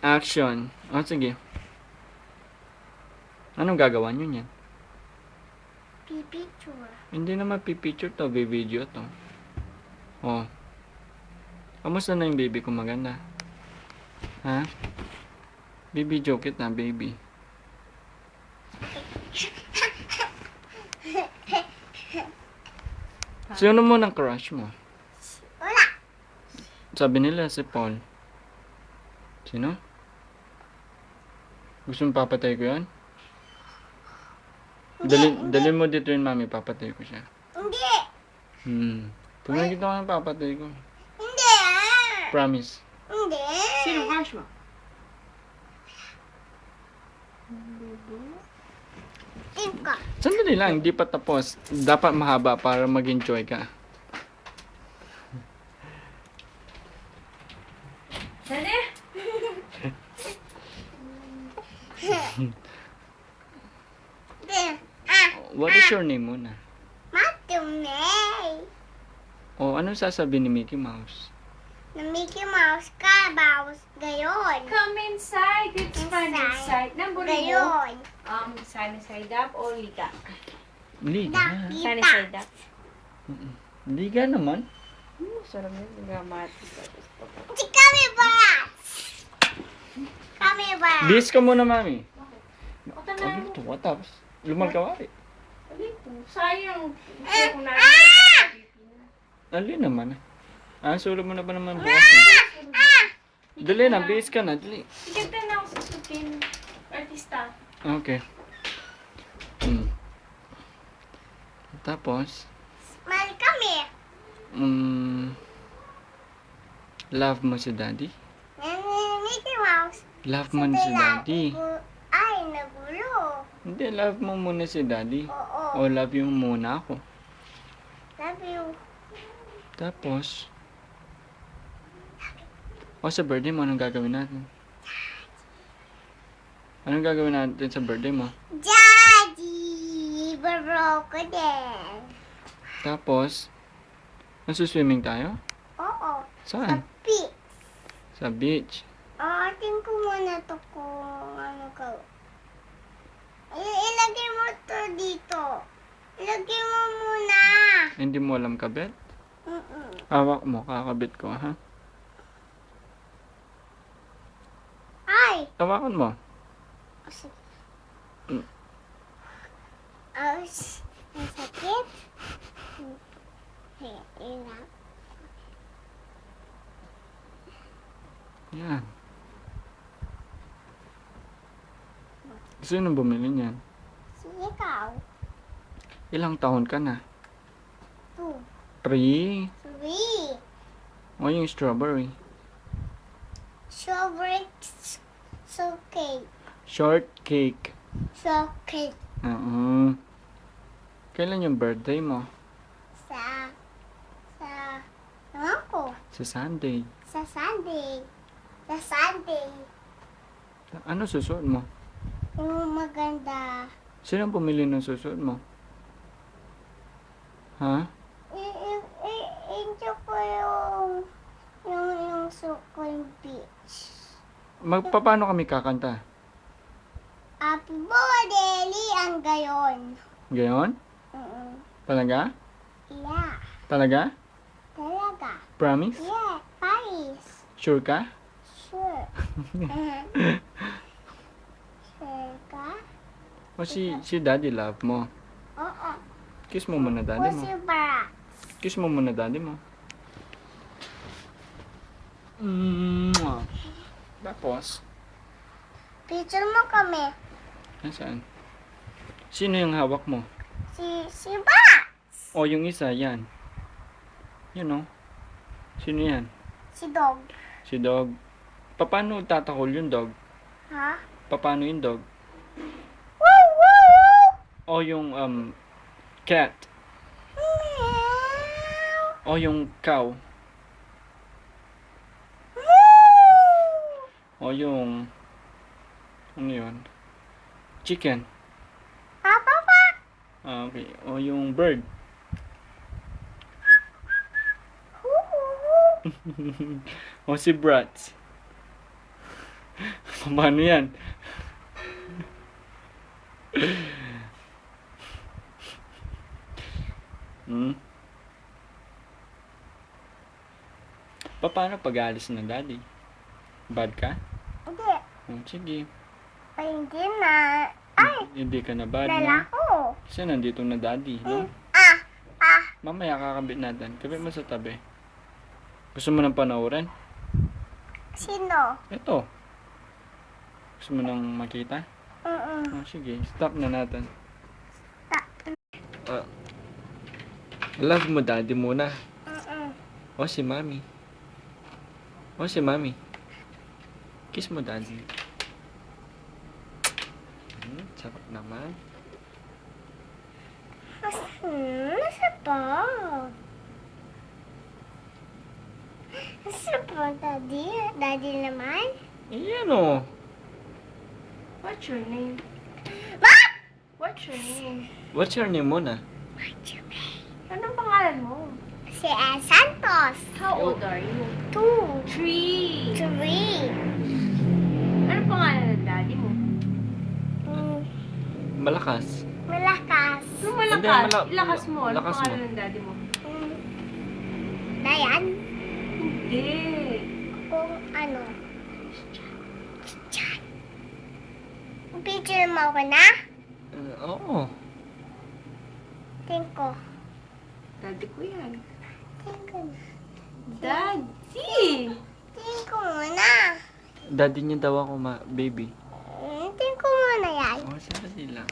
Action. O, sige. Anong gagawa nyo niyan? Pipicture. Hindi naman pipicture to, video to. O. Kamusta na yung baby ko maganda? Ha? Video kita, baby. Sino mo ng crush mo? Wala. Sabi nila si Paul. Sino? Gusto mo papatay ko yan? Dali mo dito yun, mami. Papatay ko siya. Hindi. Pag nakita ko na papatay ko. Hindi. Promise. Hindi. Sino crush mo? Ika. Sandali lang, hindi pa tapos. Dapat mahaba para mag-enjoy ka. Dali! What is your name muna? Matumay. O, anong sasabihin ni Mickey Mouse? Na Mickey Mouse ka, bawas gayon. Come inside. It's fun inside. Number Gayon. sunny side up o liga? Liga. Sunny Nakita. side up. Liga naman. Sarap yun. Liga mati. Si kami barat. Kami barat. Bis ka muna, mami. Ito na. Ano ito? Tapos, lumalkawari. Sayang. Dali naman. Sulo mo na ba naman bukas? Dali na, bis ka na. Dali. Siganda na ako sa sukin. Artista. Okay. Tapos, Mahal kami. love mo si daddy? Mickey Mouse. Love mo si daddy? Ay, nagulo. Hindi, love mo muna si daddy. Oo. O love you muna ako. Love you. Tapos, sa birthday mo, anong gagawin natin? Anong gagawin natin sa birthday mo? Daddy, baro ko din. Tapos, nagsuswimming tayo? Oo. Sa Saan? beach. Sa beach. Ating ko muna to kung ano ka. Ilagay mo to dito. Ilagay mo muna. Hindi mo alam kabit? Mm-mm. Hawak mo, kakabit ko, ha? Ay! Hawakan mo. Sige. Mm. Ang sakit. Ilang. Yan. Sino bumili niyan? Si ikaw. Ilang taon ka na? 2, 3. 3. O yung strawberry. Strawberry so cake. Shortcake. So cake. Kailan yung birthday mo? Sa ewan ko. Sa Sunday. Sa Sunday. Sa Sunday. Ano susuot mo? Yung maganda. Sino ang pumili ng susuot mo? Ha? Enjoy ko yung Sukol Beach. Paano kami kakanta? Happy birthday, ang gayon. Gayon? Talaga? Yeah. Talaga? Talaga. Promise? Yeah, Paris. Sure ka? Sure. Sure ka? O si daddy love mo? Oo. Kiss mo muna daddy mo. Pusi bara. Kiss mo muna daddy mo. Mwah. Tapos, Picture mo kami. nasaan? Sino yung hawak mo? Si Bara. O yung isa, yan. Yun o. Sino yan? Si Dog. Si dog. Paano tatakol yung dog? Ha? Paano yung dog? Woo, woo, woo. O yung cat. Meow. O yung cow. Woo. O yung ano yun? Chicken. Papa. Okay. O yung bird. Woo, woo, woo. O si Bratz. Paano yan? Hmm? Paano pag alis ng daddy? Bad ka? Hindi. Sige. Ay, hindi na. Ay, Hindi ka na bad, dala no? ko. Kasi nandito na daddy, no? Ah, Mamaya kakabit natin. Kabit mo sa tabi. Gusto mo nang panoorin? sino? Ito. Gusto mo nang makita? Sige. Stop na natin. Love mo daddy muna. O si mami. O si mami. Kiss mo daddy. Sarap naman. Nasa pa? Nasa pa, daddy? Daddy naman? Iyan o. What's your name? Ma! What's your name? What's your name muna? Anong pangalan mo? Si Santos. How old are you? 2, 3. 3. Anong pangalan ng daddy mo? Malakas. Malakas. Anong Hindi, malakas? Ilakas mo. Anong lakas mo. pangalan ng daddy mo? Dayan? Hindi. Kung ano? Picture mo ko na? Oo. Tingin ko. Daddy ko yan. Tingin ko na. Daddy! Tingin ko muna. Daddy niya daw ako, baby. Tingin ko muna yan. Oh, sandali lang.